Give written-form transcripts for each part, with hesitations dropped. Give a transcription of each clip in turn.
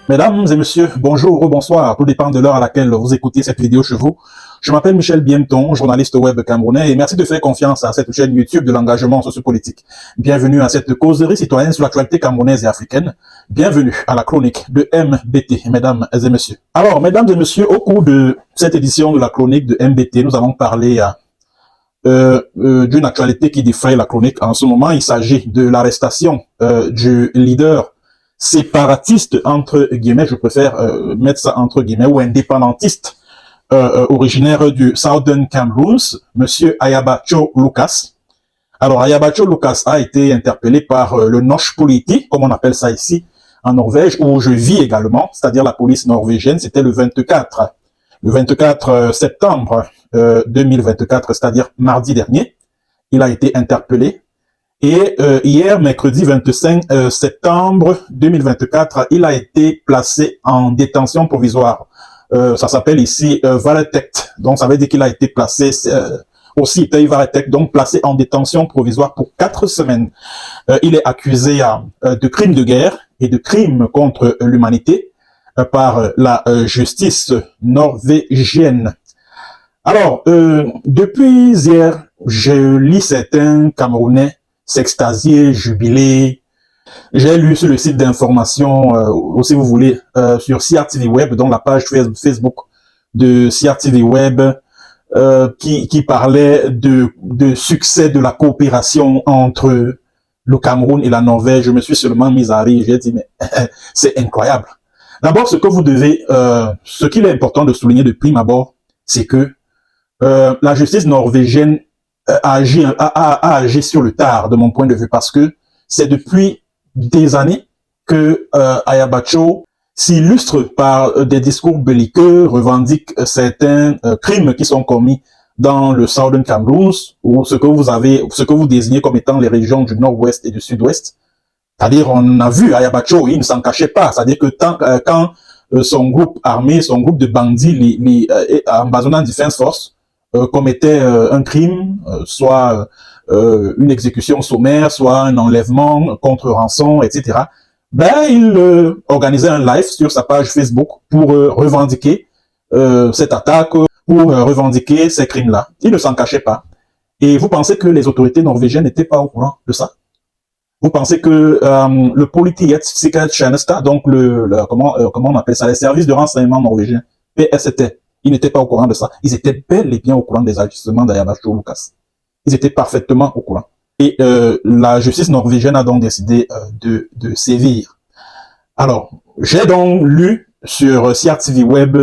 Mesdames et messieurs, bonjour ou bonsoir, tout dépend de l'heure à laquelle vous écoutez cette vidéo chez vous. Je m'appelle Michel Bienton, journaliste web camerounais, et merci de faire confiance à cette chaîne YouTube de l'engagement sociopolitique. Bienvenue à cette causerie citoyenne sur l'actualité camerounaise et africaine. Bienvenue à la chronique de MBT, mesdames et messieurs. Alors, mesdames et messieurs, au cours de cette édition de la chronique de MBT, nous allons parler d'une actualité qui défraie la chronique en ce moment. Il s'agit de l'arrestation du leader séparatiste, entre guillemets, je préfère mettre ça entre guillemets, ou indépendantiste, originaire du Southern Cameroon, monsieur Ayabacho Lucas. Alors, Ayabacho Lucas a été interpellé par le Norsk Politi, comme on appelle ça ici, en Norvège, où je vis également, c'est-à-dire la police norvégienne. C'était le 24 septembre 2024, c'est-à-dire mardi dernier. Il a été interpellé. Et hier, mercredi 25 septembre 2024, il a été placé en détention provisoire. Ça s'appelle ici Varetect. Donc, ça veut dire qu'il a été placé aussi Pays Varetect, donc placé en détention provisoire pour 4 semaines. Il est accusé de crimes de guerre et de crimes contre l'humanité par la justice norvégienne. Alors, depuis hier, je lis certains Camerounais s'extasier, jubiler. J'ai lu sur le site d'information, ou si vous voulez, sur CRTV Web, dans la page Facebook de CRTV Web, qui parlait de succès de la coopération entre le Cameroun et la Norvège. Je me suis seulement mis à rire. J'ai dit, mais c'est incroyable. D'abord, ce qu'il est important de souligner de prime abord, c'est que la justice norvégienne a agi sur le tard, de mon point de vue, parce que c'est depuis des années que Ayabacho s'illustre par des discours belliqueux, revendique certains crimes qui sont commis dans le Southern Cameroon, ou ce que vous désignez comme étant les régions du nord-ouest et du sud-ouest. C'est-à-dire, on a vu Ayabacho, il ne s'en cachait pas. C'est-à-dire que quand son groupe armé, son groupe de bandits, Ambazonan Defense Force, commettait un crime, soit une exécution sommaire, soit un enlèvement contre rançon, etc. Ben, il organisait un live sur sa page Facebook pour revendiquer cette attaque, pour revendiquer ces crimes-là. Il ne s'en cachait pas. Et vous pensez que les autorités norvégiennes n'étaient pas au courant de ça? Vous pensez que le Politiets donc comment on appelle ça, les services de renseignement norvégiens, PST, ils n'étaient pas au courant de ça. Ils étaient bel et bien au courant des agissements d'Ayabacho Lucas. Ils étaient parfaitement au courant. Et la justice norvégienne a donc décidé de sévir. Alors, j'ai donc lu sur CRTV Web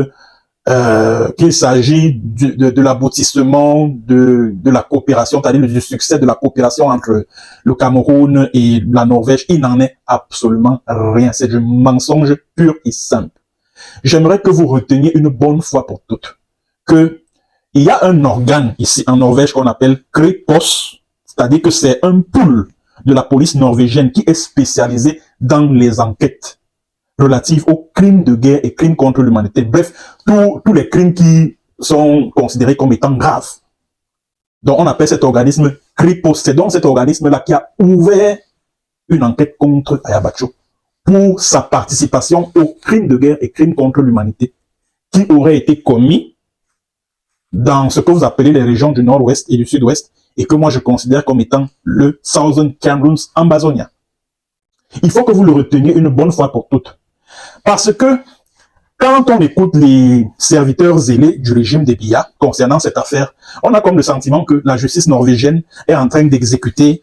qu'il s'agit de l'aboutissement de la coopération, c'est-à-dire du succès de la coopération entre le Cameroun et la Norvège. Il n'en est absolument rien. C'est du mensonge pur et simple. J'aimerais que vous reteniez une bonne fois pour toutes que il y a un organe ici en Norvège qu'on appelle Kripos, c'est-à-dire que c'est un pool de la police norvégienne qui est spécialisé dans les enquêtes relatives aux crimes de guerre et crimes contre l'humanité. Bref, tous les crimes qui sont considérés comme étant graves. Donc on appelle cet organisme Kripos. C'est donc cet organisme-là qui a ouvert une enquête contre Ayabacho pour sa participation aux crimes de guerre et crimes contre l'humanité qui auraient été commis dans ce que vous appelez les régions du nord-ouest et du sud-ouest et que moi je considère comme étant le Southern Cameroon Ambazonia. Il faut que vous le reteniez une bonne fois pour toutes. Parce que quand on écoute les serviteurs zélés du régime des Biya concernant cette affaire, on a comme le sentiment que la justice norvégienne est en train d'exécuter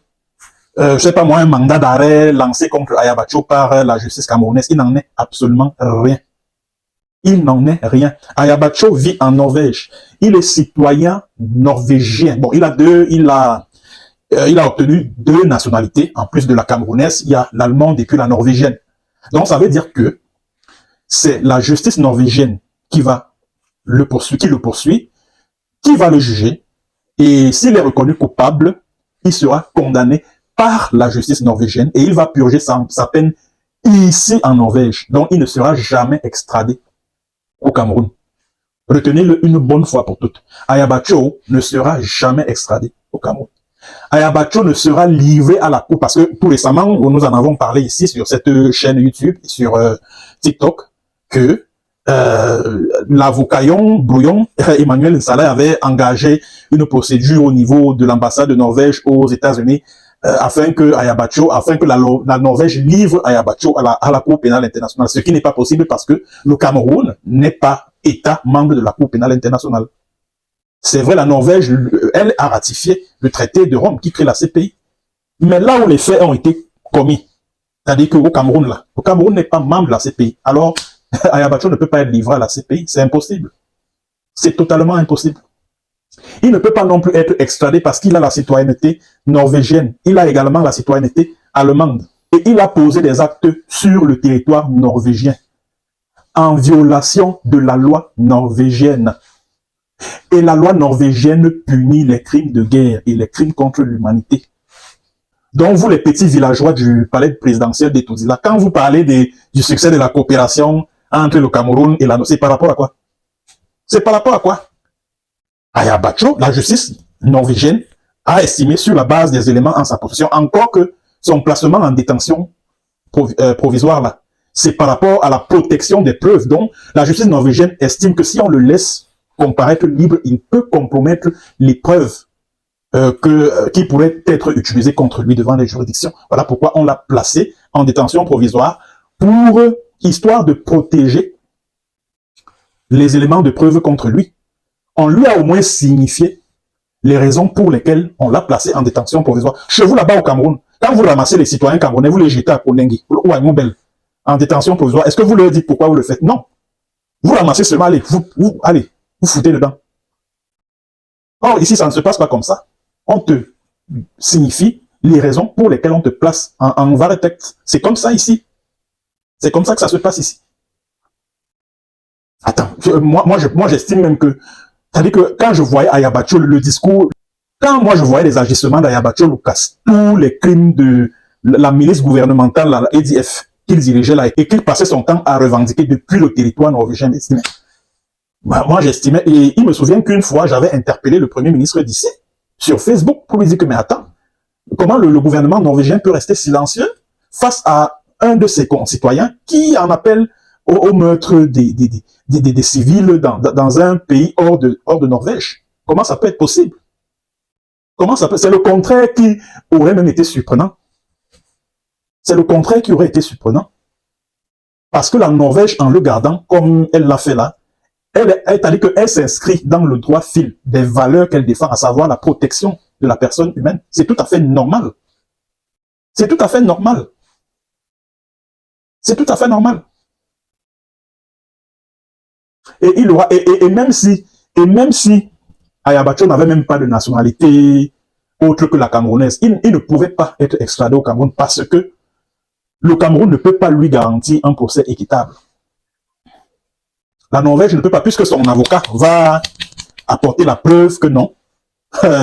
je sais pas moi, un mandat d'arrêt lancé contre Ayabacho par la justice camerounaise. Il n'en est absolument rien. Il n'en est rien. Ayabacho vit en Norvège. Il est citoyen norvégien. Bon, il a obtenu 2 nationalités, en plus de la camerounaise. Il y a l'allemande et puis la norvégienne. Donc, ça veut dire que c'est la justice norvégienne qui le poursuit, qui va le juger. Et s'il est reconnu coupable, il sera condamné par la justice norvégienne et il va purger sa peine ici en Norvège. Donc, il ne sera jamais extradé au Cameroun. Retenez-le une bonne fois pour toutes. Ayabacho ne sera jamais extradé au Cameroun. Ayabacho ne sera livré à la cour parce que tout récemment, nous en avons parlé ici sur cette chaîne YouTube, sur TikTok, que l'avocat Brouillon, Emmanuel Nsala, avait engagé une procédure au niveau de l'ambassade de Norvège aux États-Unis afin que la Norvège livre Ayabacho à la Cour pénale internationale, ce qui n'est pas possible parce que le Cameroun n'est pas État membre de la Cour pénale internationale. C'est vrai, la Norvège, elle a ratifié le traité de Rome qui crée la CPI. Mais là où les faits ont été commis, c'est-à-dire qu'au Cameroun, là, le Cameroun n'est pas membre de la CPI. Alors, Ayabacho ne peut pas être livré à la CPI. C'est impossible. C'est totalement impossible. Il ne peut pas non plus être extradé parce qu'il a la citoyenneté norvégienne. Il a également la citoyenneté allemande. Et il a posé des actes sur le territoire norvégien, en violation de la loi norvégienne. Et la loi norvégienne punit les crimes de guerre et les crimes contre l'humanité. Donc, vous, les petits villageois du palais présidentiel d'Etouzila, quand vous parlez du succès de la coopération entre le Cameroun et la Norvège, c'est par rapport à quoi? C'est par rapport à quoi? Ayabacho, la justice norvégienne, a estimé sur la base des éléments en sa possession, encore que son placement en détention provisoire, là, c'est par rapport à la protection des preuves. Donc, la justice norvégienne estime que si on le laisse comparaître libre, il peut compromettre les preuves qui pourraient être utilisées contre lui devant les juridictions. Voilà pourquoi on l'a placé en détention provisoire histoire de protéger les éléments de preuve contre lui. On lui a au moins signifié les raisons pour lesquelles on l'a placé en détention provisoire. Chez vous là-bas au Cameroun, quand vous ramassez les citoyens camerounais, vous les jetez à Kondengi ou à Moubel en détention provisoire, est-ce que vous leur dites pourquoi vous le faites? Non. Vous ramassez seulement, vous foutez dedans. Or, ici, ça ne se passe pas comme ça. On te signifie les raisons pour lesquelles on te place en varetect. C'est comme ça ici. C'est comme ça que ça se passe ici. Attends, moi j'estime même que, c'est-à-dire que quand je voyais Ayabacho, le discours, quand moi je voyais les agissements d'Ayabacho Lucas, tous les crimes de la milice gouvernementale, la EDF, qu'il dirigeait là, et qu'il passait son temps à revendiquer depuis le territoire norvégien, moi j'estimais, et il me souvient qu'une fois, j'avais interpellé le premier ministre d'ici sur Facebook pour lui dire que, mais attends, comment le gouvernement norvégien peut rester silencieux face à un de ses concitoyens qui en appelle au meurtre des civils dans un pays hors de Norvège? Comment ça peut être possible? C'est le contraire qui aurait même été surprenant. C'est le contraire qui aurait été surprenant. Parce que la Norvège, en le gardant comme elle l'a fait là, c'est-à-dire qu'elle s'inscrit dans le droit fil des valeurs qu'elle défend, à savoir la protection de la personne humaine. C'est tout à fait normal. C'est tout à fait normal. C'est tout à fait normal. Et même si Ayabacho n'avait même pas de nationalité autre que la camerounaise, il ne pouvait pas être extradé au Cameroun parce que le Cameroun ne peut pas lui garantir un procès équitable. La Norvège ne peut pas, puisque son avocat va apporter la preuve que non.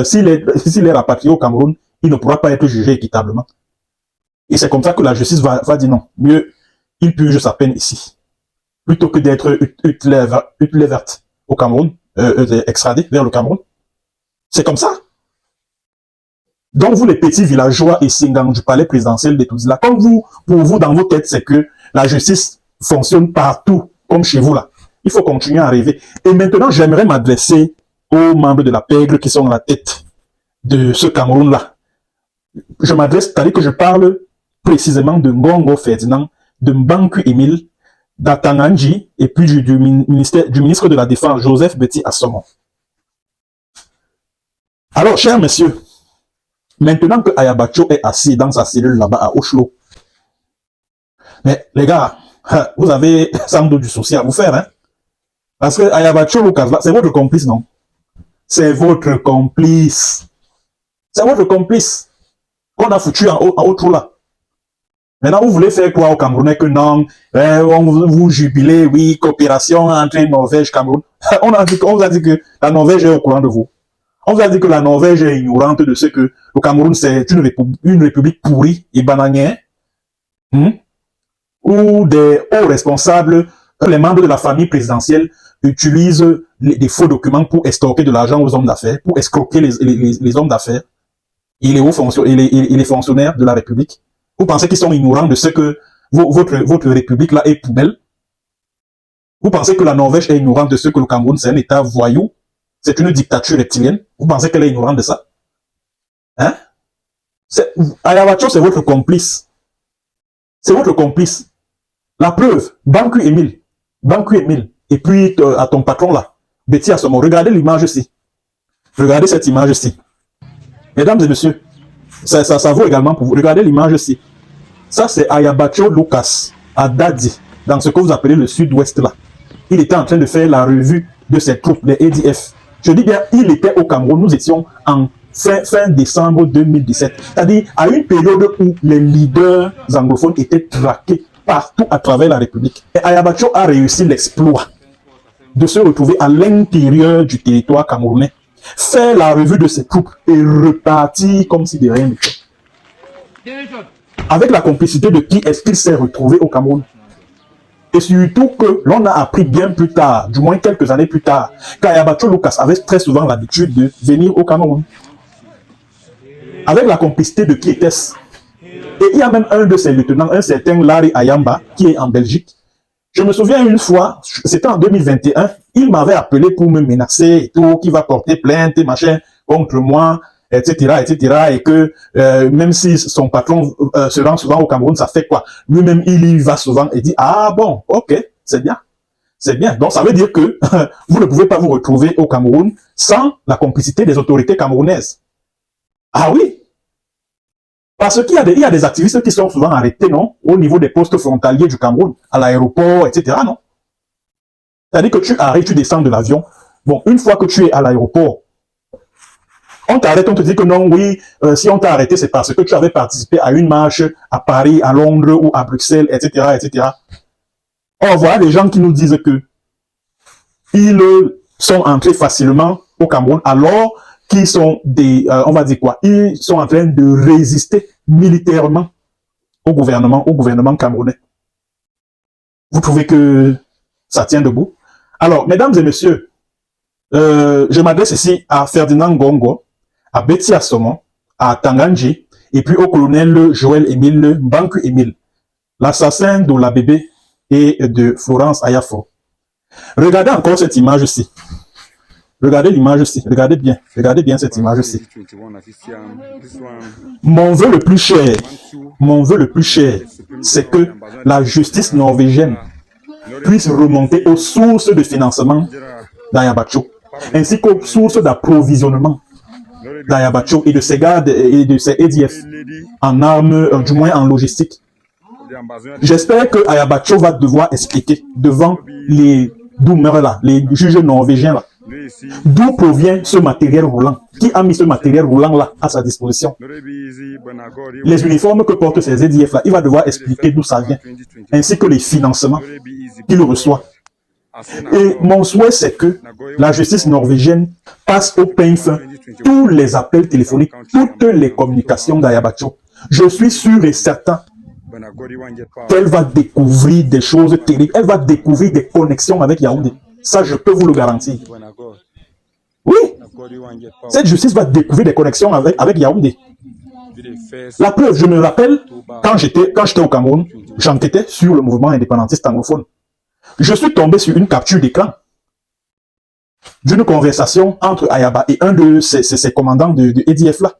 S'il est rapatrié au Cameroun, il ne pourra pas être jugé équitablement. Et c'est comme ça que la justice va dire non. Mieux, il purge sa peine ici. Plutôt que d'être utlevert au Cameroun, extradé vers le Cameroun. C'est comme ça. Donc vous, les petits villageois et Singang du palais présidentiel d'Etouzila, comme pour vous, dans vos têtes, c'est que la justice fonctionne partout, comme chez vous là. Il faut continuer à rêver. Et maintenant, j'aimerais m'adresser aux membres de la PEGRE qui sont à la tête de ce Cameroun-là. Je m'adresse, c'est-à-dire que je parle précisément de Ngongo Ferdinand, de Mbanku Emile, d'Atananji, et puis du ministre de la Défense, Joseph Betty Assomon. Alors, chers messieurs, maintenant que Ayabacho est assis dans sa cellule là-bas à Oslo, mais les gars, vous avez sans doute du souci à vous faire, hein? Parce que Ayabacho Lucas, c'est votre complice, non? C'est votre complice. C'est votre complice qu'on a foutu en haut trou là. Maintenant, vous voulez faire quoi au Camerounais que non, on vous jubilez, oui, coopération entre Norvège et Cameroun. On vous a dit que la Norvège est au courant de vous. On vous a dit que la Norvège est ignorante de ce que le Cameroun, c'est une république pourrie et bananière, où des hauts responsables, les membres de la famille présidentielle, utilisent des faux documents pour escroquer de l'argent aux hommes d'affaires, pour escroquer les hommes d'affaires et les fonctionnaires de la République. Vous pensez qu'ils sont ignorants de ce que votre République là est poubelle? Vous pensez que la Norvège est ignorante de ce que le Cameroun, c'est un État voyou? C'est une dictature reptilienne? Vous pensez qu'elle est ignorante de ça? Hein? Ayabacho, c'est votre complice. C'est votre complice. La preuve, Banku Emile. Banku Emile. Et puis, à ton patron là, Betty Assomo. Regardez l'image ici. Regardez cette image ici. Mesdames et messieurs, ça vaut également pour vous. Regardez l'image ici. Ça, c'est Ayabacho Lucas, à Dadi, dans ce que vous appelez le sud-ouest là. Il était en train de faire la revue de ses troupes, les ADF. Je dis bien, il était au Cameroun. Nous étions en fin décembre 2017. C'est-à-dire à une période où les leaders anglophones étaient traqués partout à travers la République. Et Ayabacho a réussi l'exploit de se retrouver à l'intérieur du territoire camerounais, faire la revue de ses troupes et repartir comme si de rien n'était. Avec la complicité de qui est-ce qu'il s'est retrouvé au Cameroun? Et surtout que l'on a appris bien plus tard, du moins quelques années plus tard, qu'Ayabacho Lucas avait très souvent l'habitude de venir au Cameroun. Avec la complicité de qui était-ce? Et il y a même un de ses lieutenants, un certain Larry Ayamba, qui est en Belgique. Je me souviens une fois, c'était en 2021, il m'avait appelé pour me menacer et tout, qui va porter plainte et machin contre moi, etc., etc., et que même si son patron se rend souvent au Cameroun, ça fait quoi? Lui-même, il y va souvent et dit, ah bon, ok, c'est bien. C'est bien. Donc, ça veut dire que vous ne pouvez pas vous retrouver au Cameroun sans la complicité des autorités camerounaises. Ah oui. Parce qu'il y a des activistes qui sont souvent arrêtés, non? Au niveau des postes frontaliers du Cameroun, à l'aéroport, etc., non? C'est-à-dire que tu arrives, tu descends de l'avion. Bon, une fois que tu es à l'aéroport, on t'arrête, on te dit que non, oui, si on t'a arrêté, c'est parce que tu avais participé à une marche à Paris, à Londres ou à Bruxelles, etc., etc. Or, voilà des gens qui nous disent que ils sont entrés facilement au Cameroun alors qu'ils sont on va dire quoi, ils sont en train de résister militairement au gouvernement camerounais. Vous trouvez que ça tient debout? Alors, mesdames et messieurs, je m'adresse ici à Ferdinand Gongo, à Betty Assomo, à Tanganji, et puis au colonel Joël Émile Banku Émile, l'assassin de la bébé et de Florence Ayafo. Regardez encore cette image-ci. Regardez l'image-ci. Regardez bien cette image-ci. Mon vœu le plus cher, c'est que la justice norvégienne puisse remonter aux sources de financement d'Ayabacho, ainsi qu'aux sources d'approvisionnement d'Ayabacho et de ses gardes et de ses EDF en armes, du moins en logistique. J'espère que Ayabacho va devoir expliquer devant les doomers là, les juges norvégiens là, d'où provient ce matériel roulant. Qui a mis ce matériel roulant là à sa disposition? Les uniformes que portent ces EDF là, il va devoir expliquer d'où ça vient, ainsi que les financements qu'il reçoit. Et mon souhait, c'est que la justice norvégienne passe au peigne fin tous les appels téléphoniques, toutes les communications d'Ayabacho. Je suis sûr et certain qu'elle va découvrir des choses terribles. Elle va découvrir des connexions avec Yaoundé. Ça, je peux vous le garantir. Oui, cette justice va découvrir des connexions avec Yaoundé. La preuve, je me rappelle, quand j'étais au Cameroun, j'enquêtais sur le mouvement indépendantiste anglophone. Je suis tombé sur une capture d'écran d'une conversation entre Ayaba et un de ses commandants de EDF là.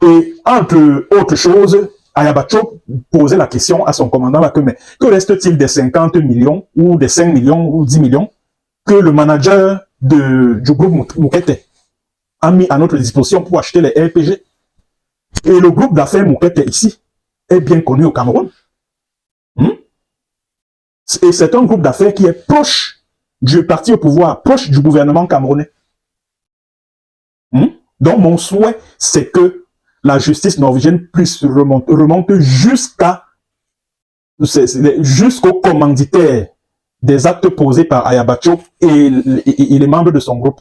Et entre autres choses, Ayabacho posait la question à son commandant là mais que reste-t-il des 50 millions ou des 5 millions ou 10 millions que le manager du groupe Moukete a mis à notre disposition pour acheter les RPG? Et le groupe d'affaires Moukete ici est bien connu au Cameroun. Et c'est un groupe d'affaires qui est proche du parti au pouvoir, proche du gouvernement camerounais. Donc mon souhait, c'est que la justice norvégienne puisse remonter jusqu'au commanditaire des actes posés par Ayabacho et les membres de son groupe.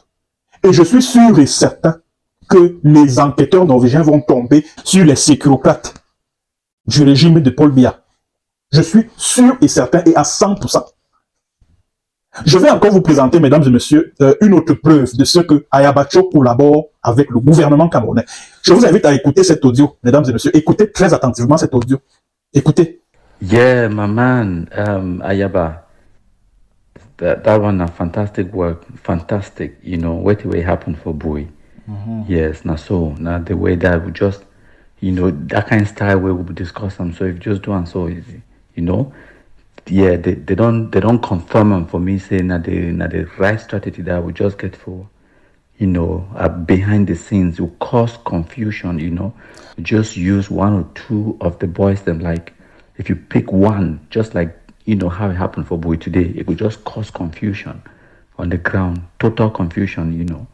Et je suis sûr et certain que les enquêteurs norvégiens vont tomber sur les sécurocrates du régime de Paul Biya. Je suis sûr et certain et à 100%. Je vais encore vous présenter, mesdames et messieurs, une autre preuve de ce que Ayabacho collabore avec le gouvernement camerounais. Je vous invite à écouter cet audio, mesdames et messieurs. Écoutez très attentivement cet audio. Écoutez. Yeah, my man, Ayaba. that one a fantastic work, fantastic. You know what will happen for boy. Yes, now so now the way that we just, you know, that kind of style where we discuss them. So if you just do and so easy, you know, yeah, they don't confirm them for me saying that the right strategy that we just get for, you know, behind the scenes will cause confusion. You know, just use one or two of the boys. Them like if you pick one, just like you know how it happened for boy today, it will just cause confusion on the ground, total confusion. You know,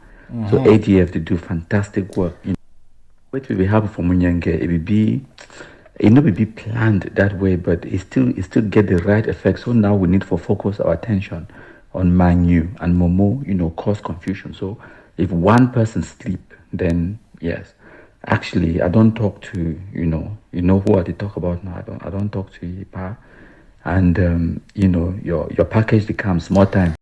so ADF they do fantastic work. You know, what will be happen for Munyenge? It will be. It not be planned that way, but it still get the right effect. So now we need to focus our attention on Manu and Momo, you know, cause confusion. So if one person sleep, then yes. Actually, I don't talk to, you know who I they talk about now. I don't talk to Ipa, and you know your package becomes more time.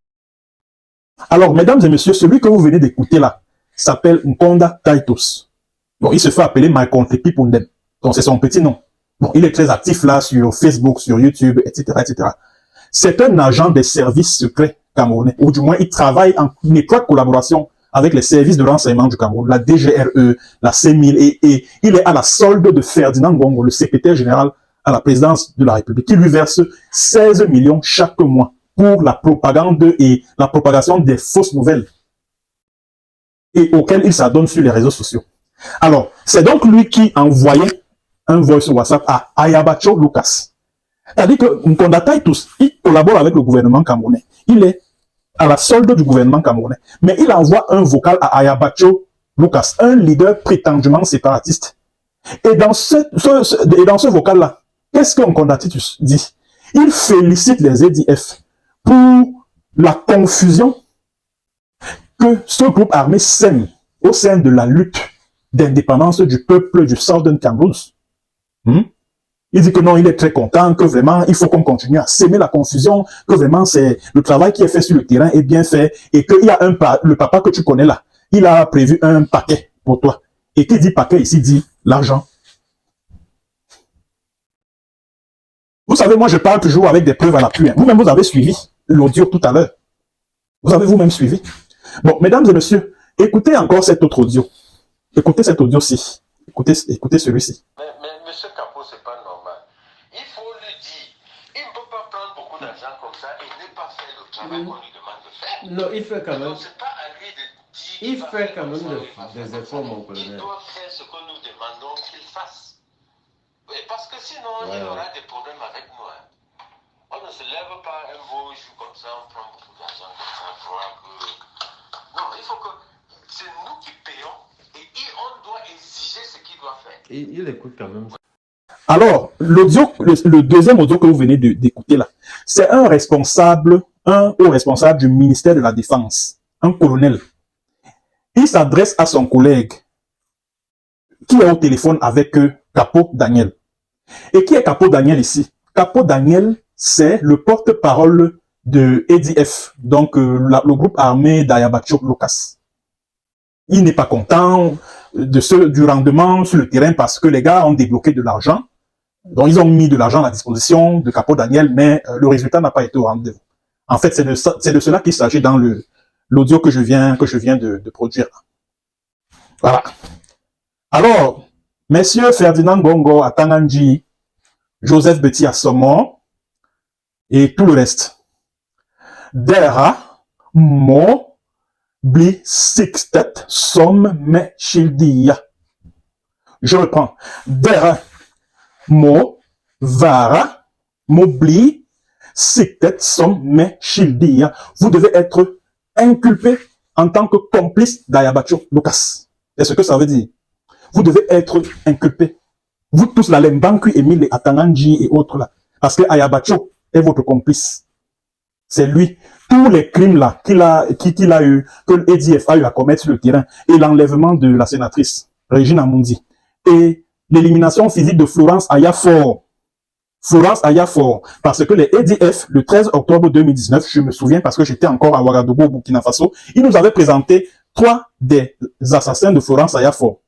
Alors, mesdames et messieurs, celui que vous venez d'écouter là s'appelle Nkonda Titus. Bon, il se fait appeler My Country People Them. Donc, c'est son petit nom. Bon, il est très actif là sur Facebook, sur YouTube, etc., etc. C'est un agent des services secrets camerounais, ou du moins, il travaille en étroite collaboration avec les services de renseignement du Cameroun, la DGRE, la C1000, et il est à la solde de Ferdinand Ngongo, le secrétaire général à la présidence de la République, qui lui verse 16 millions chaque mois pour la propagande et la propagation des fausses nouvelles et auxquelles il s'adonne sur les réseaux sociaux. Alors, c'est donc lui qui envoyait un voice WhatsApp à Ayabacho Lucas. C'est-à-dire que Nkonda Titus, il collabore avec le gouvernement camerounais. Il est à la solde du gouvernement camerounais. Mais il envoie un vocal à Ayabacho Lucas, un leader prétendument séparatiste. Et dans ce vocal-là, qu'est-ce que Nkonda Titus dit? Il félicite les EDF pour la confusion que ce groupe armé sème au sein de la lutte d'indépendance du peuple du Southern Cameroun. Il dit que non, il est très content, que vraiment, il faut qu'on continue à s'aimer la confusion, que vraiment, c'est le travail qui est fait sur le terrain est bien fait, et qu'il y a le papa que tu connais là, il a prévu un paquet pour toi. Et qui dit paquet ici dit l'argent. Vous savez, moi, je parle toujours avec des preuves à l'appui. Vous-même, vous avez suivi l'audio tout à l'heure. Vous avez vous-même suivi. Bon, mesdames et messieurs, écoutez encore cet autre audio. Écoutez cet audio-ci. Écoutez celui-ci. Mais monsieur Capot, c'est pas normal. Il faut lui dire, il ne peut pas prendre beaucoup d'argent comme ça et ne pas faire le travail qu'on lui demande de faire. Non, il fait quand même. Donc, c'est pas à lui de dire. Il fait quand même des efforts, mon colonel. Il doit faire ce que nous demandons qu'il fasse. Et parce que sinon, il aura des problèmes avec nous. Hein. On ne se lève pas un beau jour comme ça, on prend beaucoup d'argent comme ça. Non, il faut que c'est nous qui payons et on doit exiger ce qu'il doit faire. Il écoute quand même. Alors, l'audio, le deuxième audio que vous venez d'écouter là, c'est un haut responsable du ministère de la Défense, un colonel. Il s'adresse à son collègue qui est au téléphone avec Capo Daniel. Et qui est Capo Daniel ici? Capo Daniel, c'est le porte-parole de EDF, donc le groupe armé d'Ayabacho Lucas. Il n'est pas content du rendement sur le terrain parce que les gars ont débloqué de l'argent. Donc, ils ont mis de l'argent à la disposition de Capo Daniel, mais le résultat n'a pas été au rendez-vous. En fait, c'est de cela qu'il s'agit dans l'audio que je viens de produire. Voilà. Alors, messieurs Ferdinand Ngongo, Atanganji, Joseph Betty Assomo et tout le reste. Dera, Mo, Bli, Sixtet, Somme, Me, Shildia. Je reprends. Dera, Mo, Vara, Mobli, Sixtet, Somme, Me, Shildia. Vous devez être inculpé en tant que complice d'Ayabacho Lucas. C'est ce que ça veut dire. Vous devez être inculpé. Vous tous là, les Mbanku, Emile, Atanganji et autres là. Parce que Ayabacho est votre complice. C'est lui. Tous les crimes là qu'il a eu, que l'EDF a eu à commettre sur le terrain, et l'enlèvement de la sénatrice, Régine Amundi, et l'élimination physique de Florence Ayafor. Parce que les EDF, le 13 octobre 2019, je me souviens parce que j'étais encore à Ouagadougou, au Burkina Faso, ils nous avaient présenté 3 des assassins de Florence Ayafor.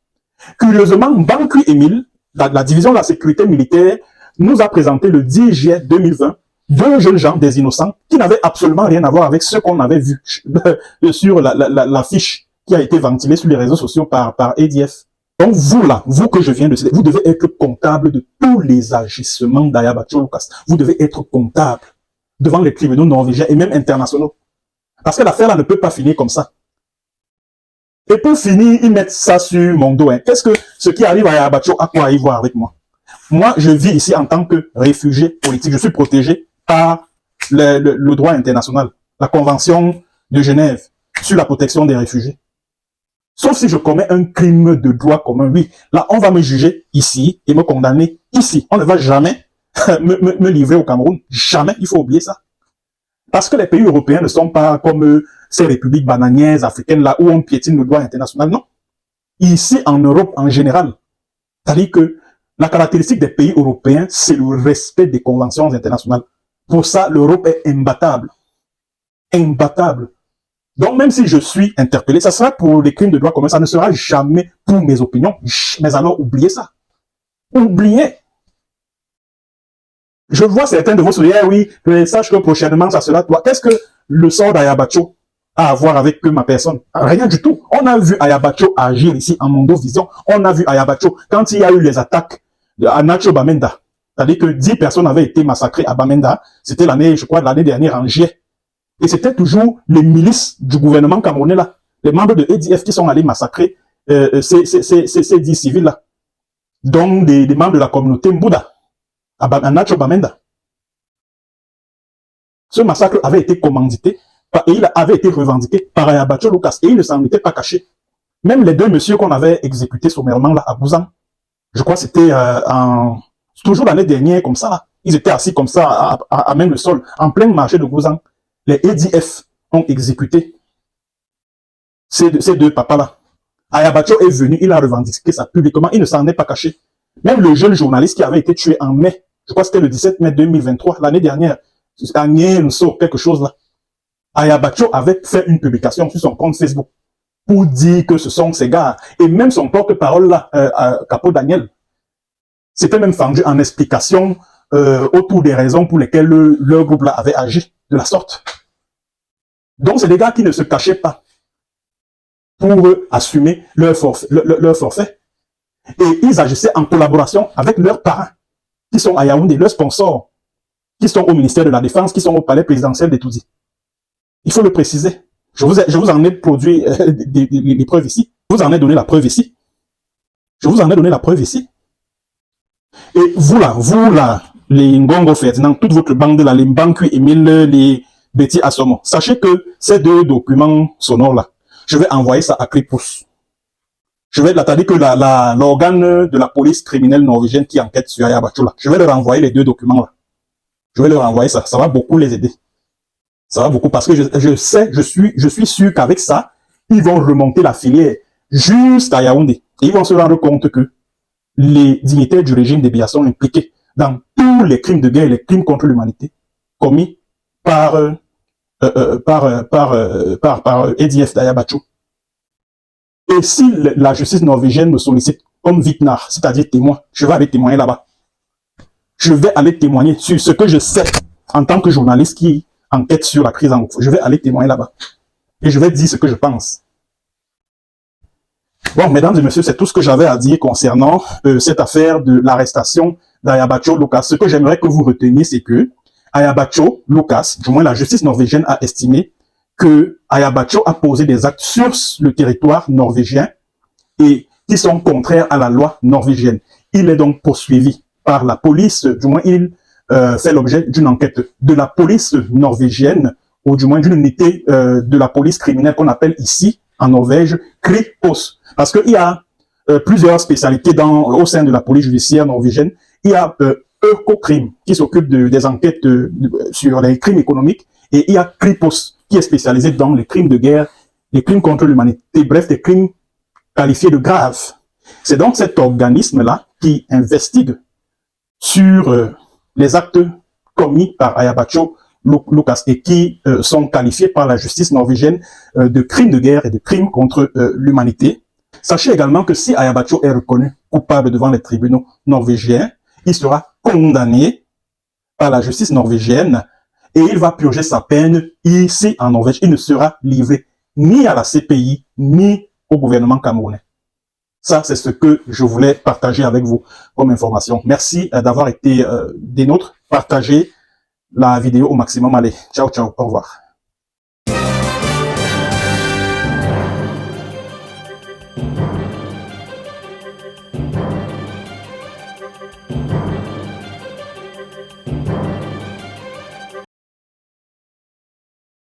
Curieusement, Mbanku Emile, la division de la sécurité militaire, nous a présenté le 10 juillet 2020 deux jeunes gens, des innocents, qui n'avaient absolument rien à voir avec ce qu'on avait vu sur la fiche qui a été ventilée sur les réseaux sociaux par ADF. Donc vous là, vous que je viens de citer, vous devez être comptable de tous les agissements d'Ayabacho Lucas. Vous devez être comptable devant les tribunaux norvégiens et même internationaux. Parce que l'affaire là ne peut pas finir comme ça. Et pour finir, ils mettent ça sur mon dos. Hein. Qu'est-ce que ce qui arrive à Ayabacho a quoi à y voir avec moi? Moi, je vis ici en tant que réfugié politique. Je suis protégé par le droit international, la Convention de Genève sur la protection des réfugiés. Sauf si je commets un crime de droit commun, oui. Là, on va me juger ici et me condamner ici. On ne va jamais me livrer au Cameroun. Jamais, il faut oublier ça. Parce que les pays européens ne sont pas comme ces républiques bananières africaines là où on piétine le droit international. Non. Ici, en Europe, en général, c'est-à-dire que la caractéristique des pays européens, c'est le respect des conventions internationales. Pour ça, l'Europe est imbattable. Imbattable. Donc, même si je suis interpellé, ça sera pour les crimes de droit commun, ça ne sera jamais pour mes opinions. Mais alors, oubliez ça. Oubliez. Je vois certains de vous se dire, oui, sache que prochainement, ça sera toi. Qu'est-ce que le sort d'Ayabacho a à voir avec ma personne? Rien du tout. On a vu Ayabacho agir ici en Mondovision. On a vu Ayabacho quand il y a eu les attaques à Nacho Bamenda. C'est-à-dire que 10 personnes avaient été massacrées à Bamenda. C'était l'année, je crois, l'année dernière en juillet. Et c'était toujours les milices du gouvernement camerounais là, les membres de EDF qui sont allés massacrer ces 10 civils là. Donc des membres de la communauté Mbouda, à Nacho Bamenda. Ce massacre avait été commandité et il avait été revendiqué par Ayabacho Lucas et il ne s'en était pas caché. Même les deux messieurs qu'on avait exécutés sommairement là à Bouzan, je crois que c'était toujours l'année dernière comme ça là. Ils étaient assis comme ça à même le sol, en plein marché de Bouzan. Les EDF ont exécuté ces deux papas-là. Ayabacho est venu, il a revendiqué ça publiquement, il ne s'en est pas caché. Même le jeune journaliste qui avait été tué en mai, je crois que c'était le 17 mai 2023, l'année dernière, à Nienso, quelque chose là. Ayabacho avait fait une publication sur son compte Facebook pour dire que ce sont ces gars. Et même son porte-parole là, Capo Daniel, s'était même fendu en explication autour des raisons pour lesquelles leur groupe là avait agi de la sorte. Donc, c'est des gars qui ne se cachaient pas pour assumer leur forfait. Et ils agissaient en collaboration avec leurs parents, qui sont à Yaoundé, leurs sponsors, qui sont au ministère de la Défense, qui sont au palais présidentiel d'Etoudi. Il faut le préciser. Je vous en ai produit des preuves ici. Je vous en ai donné la preuve ici. Je vous en ai donné la preuve ici. Et vous là, les Ngongo Ferdinand, toute votre bande là, les Mbankui Emile, les Betty Assomo, sachez que ces deux documents sonores là, je vais envoyer ça à Kripus. Je vais l'attendre que l'organe de la police criminelle norvégienne qui enquête sur Ayabacho là, je vais leur envoyer les deux documents là. Je vais leur envoyer ça. Ça va beaucoup les aider. Ça va beaucoup parce que je suis sûr qu'avec ça, ils vont remonter la filière jusqu'à Yaoundé. Et ils vont se rendre compte que les dignitaires du régime de Biya sont impliqués dans tous les crimes de guerre et les crimes contre l'humanité commis par EDF d'Ayabacho. Et si la justice norvégienne me sollicite comme Vitnar, c'est-à-dire témoin, je vais aller témoigner là-bas. Je vais aller témoigner sur ce que je sais en tant que journaliste qui enquête sur la crise en cours. Je vais aller témoigner là-bas. Et je vais dire ce que je pense. Bon, mesdames et messieurs, c'est tout ce que j'avais à dire concernant cette affaire de l'arrestation d'Ayabacho Lucas. Ce que j'aimerais que vous reteniez, c'est que Ayabacho Lucas, du moins la justice norvégienne a estimé que Ayabacho a posé des actes sur le territoire norvégien et qui sont contraires à la loi norvégienne. Il est donc poursuivi par la police, du moins il fait l'objet d'une enquête de la police norvégienne, ou du moins d'une unité de la police criminelle qu'on appelle ici, en Norvège, Kripos. Parce qu'il y a plusieurs spécialités au sein de la police judiciaire norvégienne. Il y a Økokrim, qui s'occupe des enquêtes sur les crimes économiques, et il y a Kripos, qui est spécialisé dans les crimes de guerre, les crimes contre l'humanité, bref, des crimes qualifiés de graves. C'est donc cet organisme-là qui investigue sur les actes commis par Ayabacho Lucas et qui sont qualifiés par la justice norvégienne de crimes de guerre et de crimes contre l'humanité. Sachez également que si Ayabacho est reconnu coupable devant les tribunaux norvégiens, il sera condamné par la justice norvégienne et il va purger sa peine ici en Norvège. Il ne sera livré ni à la CPI, ni au gouvernement camerounais. Ça, c'est ce que je voulais partager avec vous comme information. Merci d'avoir été des nôtres. Partagez la vidéo au maximum. Allez, ciao, ciao, au revoir.